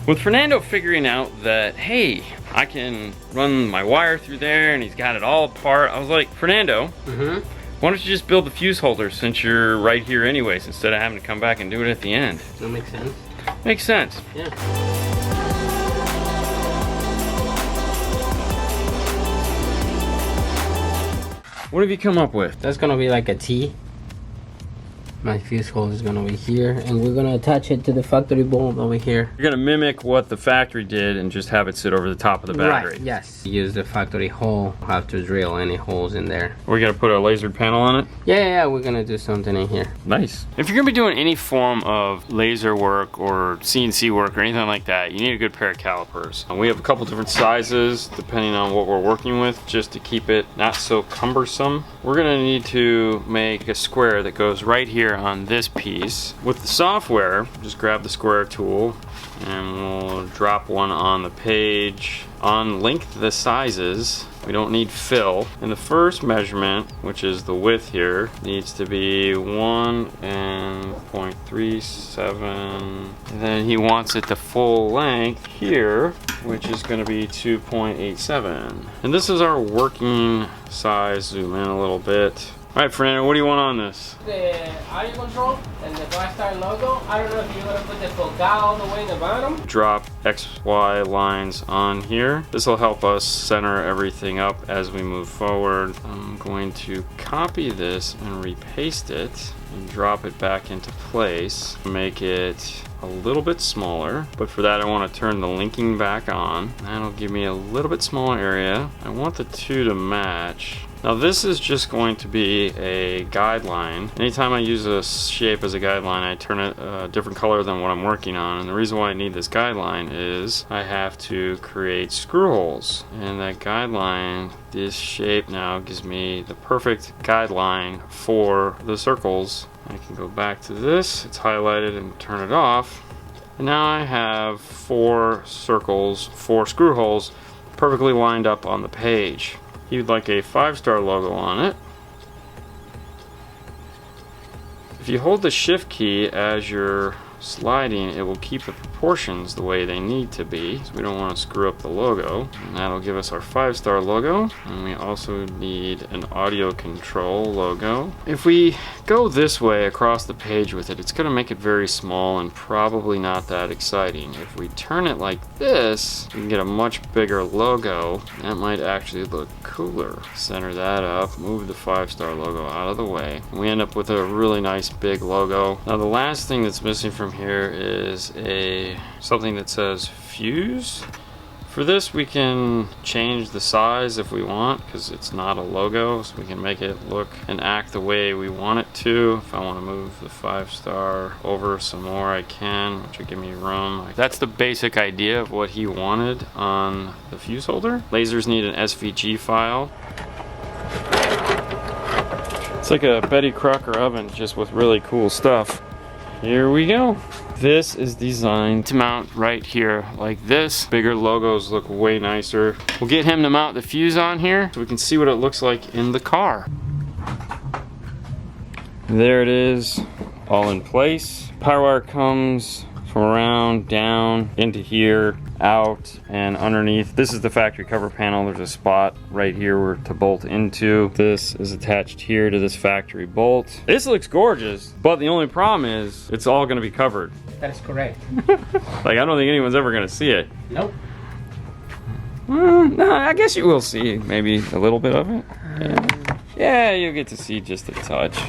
With Fernando figuring out that, hey, I can run my wire through there and he's got it all apart, I was like, Fernando, why don't you just build the fuse holders since you're right here anyways, instead of having to come back and do it at the end? That makes sense. Makes sense. Yeah. What have you come up with? That's gonna be like a T. My fuse hole is gonna be here, and we're gonna attach it to the factory bulb over here. You're gonna mimic what the factory did and just have it sit over the top of the battery. Right, yes. Use the factory hole. Have to drill any holes in there. We're gonna put a lasered panel on it? Yeah, we're gonna do something in here. Nice. If you're gonna be doing any form of laser work or CNC work or anything like that, you need a good pair of calipers. And we have a couple different sizes depending on what we're working with, just to keep it not so cumbersome. We're gonna need to make a square that goes right here on this piece. With the software, just grab the square tool and we'll drop one on the page. On length the sizes, we don't need fill. And the first measurement, which is the width here, needs to be 1.37. And then he wants it the full length here, which is going to be 2.87. And this is our working size. Zoom in a little bit. All right, Fernando, what do you want on this? The audio control and the 5-star logo. I don't know if you're gonna put the focal all the way in the bottom. Drop XY lines on here. This will help us center everything up as we move forward. I'm going to copy this and repaste it and drop it back into place. Make it a little bit smaller, but for that I want to turn the linking back on. That'll give me a little bit smaller area. I want the two to match. Now this is just going to be a guideline. Anytime I use a shape as a guideline, I turn it a different color than what I'm working on. And the reason why I need this guideline is I have to create screw holes. And that guideline, this shape now gives me the perfect guideline for the circles. I can go back to this, it's highlighted, and turn it off. And now I have 4 circles, 4 screw holes perfectly lined up on the page. You'd like a 5-star logo on it. If you hold the shift key as you're sliding, it will keep the proportions the way they need to be, so we don't want to screw up the logo. And that'll give us our 5-star logo. And we also need an audio control logo. If we go this way across the page with it, it's going to make it very small and probably not that exciting. If we turn it like this, we can get a much bigger logo. That might actually look cooler. Center that up, move the 5-star logo out of the way. And we end up with a really nice big logo. Now the last thing that's missing from here is something that says fuse. For this we can change the size if we want, because it's not a logo, so we can make it look and act the way we want it to. If I want to move the 5-star over some more, I can, which will give me room. That's the basic idea of what he wanted on the fuse holder. Lasers need an SVG file. It's like a Betty Crocker oven, just with really cool stuff. Here we go. This is designed to mount right here like this. Bigger logos look way nicer. We'll get him to mount the fuse on here so we can see what it looks like in the car. There it is, all in place. Power wire comes from around, down, into here, out, and underneath. This is the factory cover panel. There's a spot right here where to bolt into. This is attached here to this factory bolt. This looks gorgeous, but the only problem is it's all gonna be covered. That is correct. Like, I don't think anyone's ever gonna see it. Nope. No, I guess you will see maybe a little bit of it. Yeah, you'll get to see just a touch.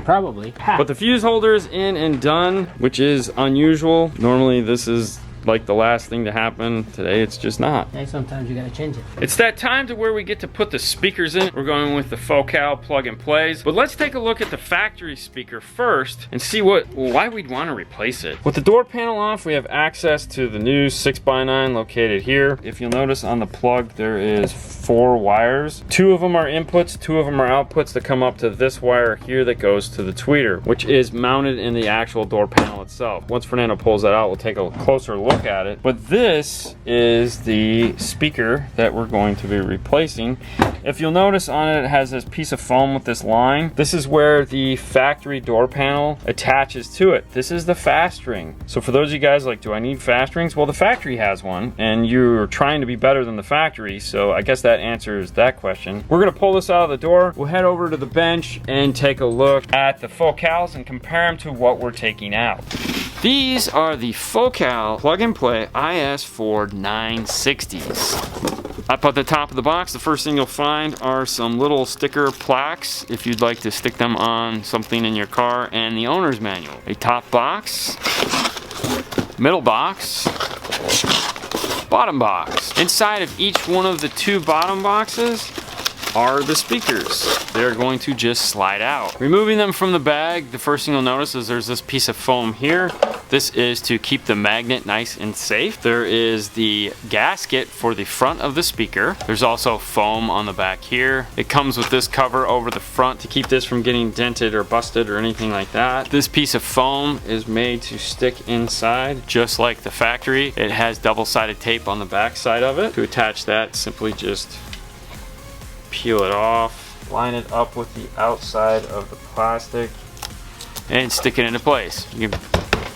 Probably. But the fuse holder is in and done, which is unusual. Normally this is like the last thing to happen. Today it's just not. Hey, sometimes you gotta change it. It's that time to where we get to put the speakers in. We're going with the Focal plug and plays. But let's take a look at the factory speaker first and see why we'd want to replace it. With the door panel off, we have access to the new 6x9 located here. If you'll notice on the plug, there is 4 wires. 2 of them are inputs, 2 of them are outputs that come up to this wire here that goes to the tweeter, which is mounted in the actual door panel itself. Once Fernando pulls that out, we'll take a closer look. look at it. But this is the speaker that we're going to be replacing. If you'll notice on it, it has this piece of foam with this line. This is where the factory door panel attaches to it. This is the fast ring. So for those of you guys like, do I need fast rings? Well, the factory has one, and you're trying to be better than the factory, so I guess that answers that question. We're gonna pull this out of the door. We'll head over to the bench and take a look at the focals and compare them to what we're taking out. These are the Focal plug-and-play IS4 960s. Up at the top of the box, the first thing you'll find are some little sticker plaques if you'd like to stick them on something in your car, and the owner's manual. A top box, middle box, bottom box. Inside of each one of the two bottom boxes are the speakers. They're going to just slide out. Removing them from the bag, the first thing you'll notice is there's this piece of foam here. This is to keep the magnet nice and safe. There is the gasket for the front of the speaker. There's also foam on the back here. It comes with this cover over the front to keep this from getting dented or busted or anything like that. This piece of foam is made to stick inside, just like the factory. It has double-sided tape on the back side of it. To attach that, simply just peel it off, line it up with the outside of the plastic, and stick it into place. You can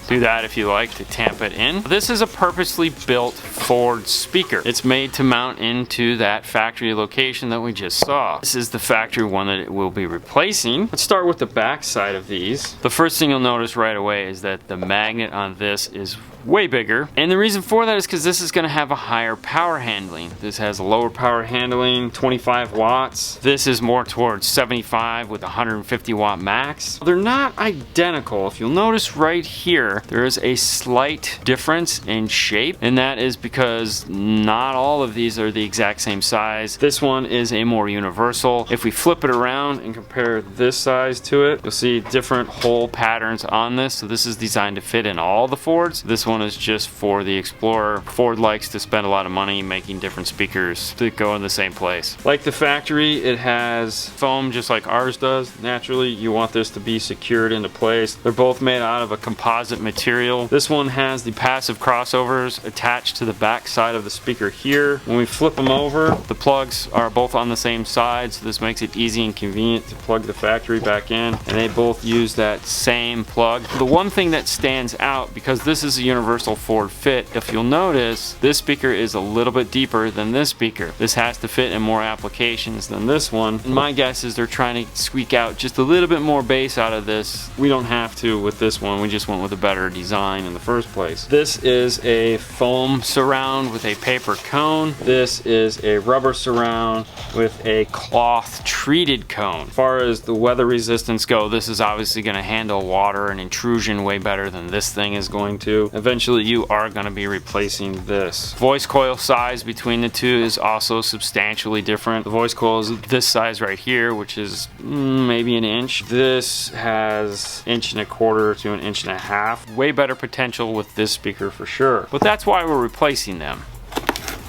do that if you like to tamp it in. This is a purposely built Ford speaker. It's made to mount into that factory location that we just saw. This is the factory one that it will be replacing. Let's start with the back side of these. The first thing you'll notice right away is that the magnet on this is way bigger, and the reason for that is because this is going to have a higher power handling. This has a lower power handling, 25 watts. This is more towards 75 with 150 watt max. They're not identical. If you'll notice right here, there is a slight difference in shape, and that is because not all of these are the exact same size. This one is a more universal. If we flip it around and compare this size to it, you'll see different hole patterns on this. So this is designed to fit in all the Fords. This one is just for the Explorer. Ford likes to spend a lot of money making different speakers to go in the same place. Like the factory, it has foam just like ours does. Naturally, you want this to be secured into place. They're both made out of a composite material. This one has the passive crossovers attached to the back side of the speaker here. When we flip them over, the plugs are both on the same side, so this makes it easy and convenient to plug the factory back in, and they both use that same plug. The one thing that stands out, because this is a universal Ford fit, if you'll notice, this speaker is a little bit deeper than this speaker. This has to fit in more applications than this one. And my guess is they're trying to squeak out just a little bit more bass out of this. We don't have to with this one. We just went with a better design in the first place. This is a foam surround with a paper cone. This is a rubber surround with a cloth treated cone. As far as the weather resistance go, this is obviously going to handle water and intrusion way better than this thing is going to. Eventually you are going to be replacing this. Voice coil size between the two is also substantially different. The voice coil is this size right here, which is maybe an inch. This has 1.25 to 1.5 inches. Way better potential with this speaker for sure. But that's why we're replacing them.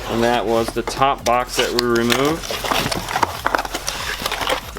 And that was the top box that we removed.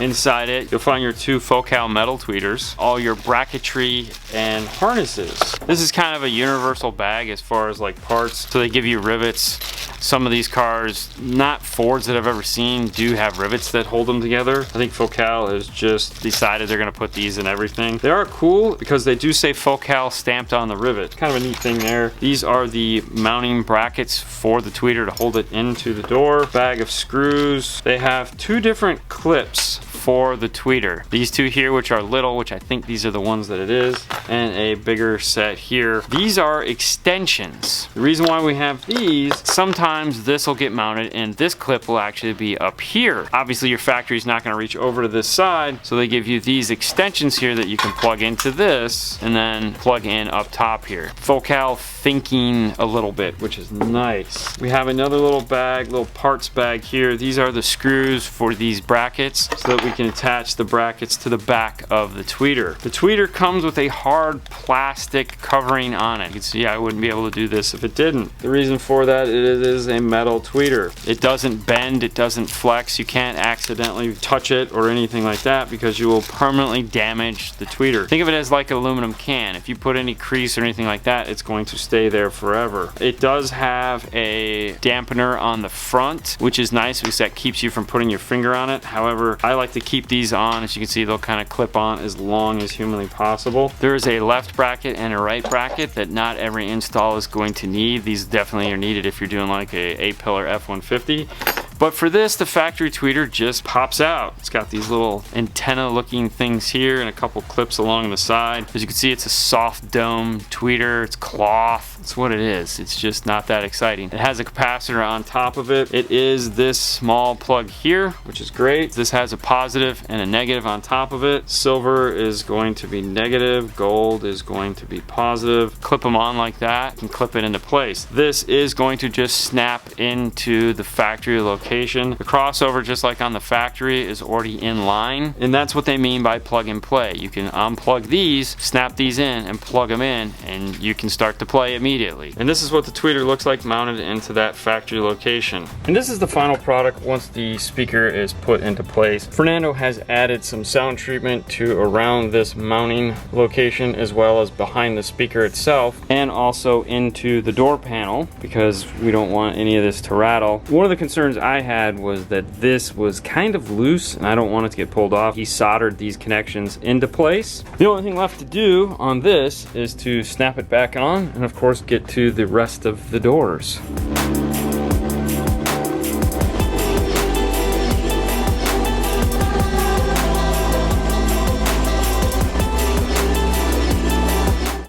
Inside it, you'll find your two Focal metal tweeters, all your bracketry and harnesses. This is kind of a universal bag as far as like parts. So they give you rivets. Some of these cars, not Fords that I've ever seen, do have rivets that hold them together. I think Focal has just decided they're gonna put these in everything. They are cool because they do say Focal stamped on the rivet. Kind of a neat thing there. These are the mounting brackets for the tweeter to hold it into the door. Bag of screws. They have two different clips for the tweeter. These two here, which are little, which I think these are the ones that it is, and a bigger set here. These are extensions. The reason why we have these, sometimes this will get mounted and this clip will actually be up here. Obviously your factory's not going to reach over to this side, so they give you these extensions here that you can plug into this and then plug in up top here. Focal thinking a little bit, which is nice. We have another little bag, little parts bag here. These are the screws for these brackets so that we can attach the brackets to the back of the tweeter. The tweeter comes with a hard plastic covering on it. You can see I wouldn't be able to do this if it didn't. The reason for that, it is a metal tweeter. It doesn't bend, it doesn't flex. You can't accidentally touch it or anything like that because you will permanently damage the tweeter. Think of it as like an aluminum can. If you put any crease or anything like that, it's going to stay there forever. It does have a dampener on the front, which is nice because that keeps you from putting your finger on it. However, I like to keep these on. As you can see, they'll kind of clip on as long as humanly possible. There is a left bracket and a right bracket that not every install is going to need. These definitely are needed if you're doing like a 8-pillar F-150. But for this, the factory tweeter just pops out. It's got these little antenna looking things here and a couple clips along the side. As you can see, it's a soft dome tweeter. It's cloth. It's what it is. It's just not that exciting. It has a capacitor on top of it. It is this small plug here, which is great. This has a positive and a negative on top of it. Silver is going to be negative. Gold is going to be positive. Clip them on like that and clip it into place. This is going to just snap into the factory location. The crossover, just like on the factory, is already in line, and that's what they mean by plug and play. You can unplug these, snap these in, and plug them in, and you can start to play immediately. And this is what the tweeter looks like mounted into that factory location. And this is the final product once the speaker is put into place. Fernando has added some sound treatment to around this mounting location, as well as behind the speaker itself, and also into the door panel, because we don't want any of this to rattle. One of the concerns I had was that this was kind of loose and I don't want it to get pulled off. He soldered these connections into place. The only thing left to do on this is to snap it back on and of course get to the rest of the doors.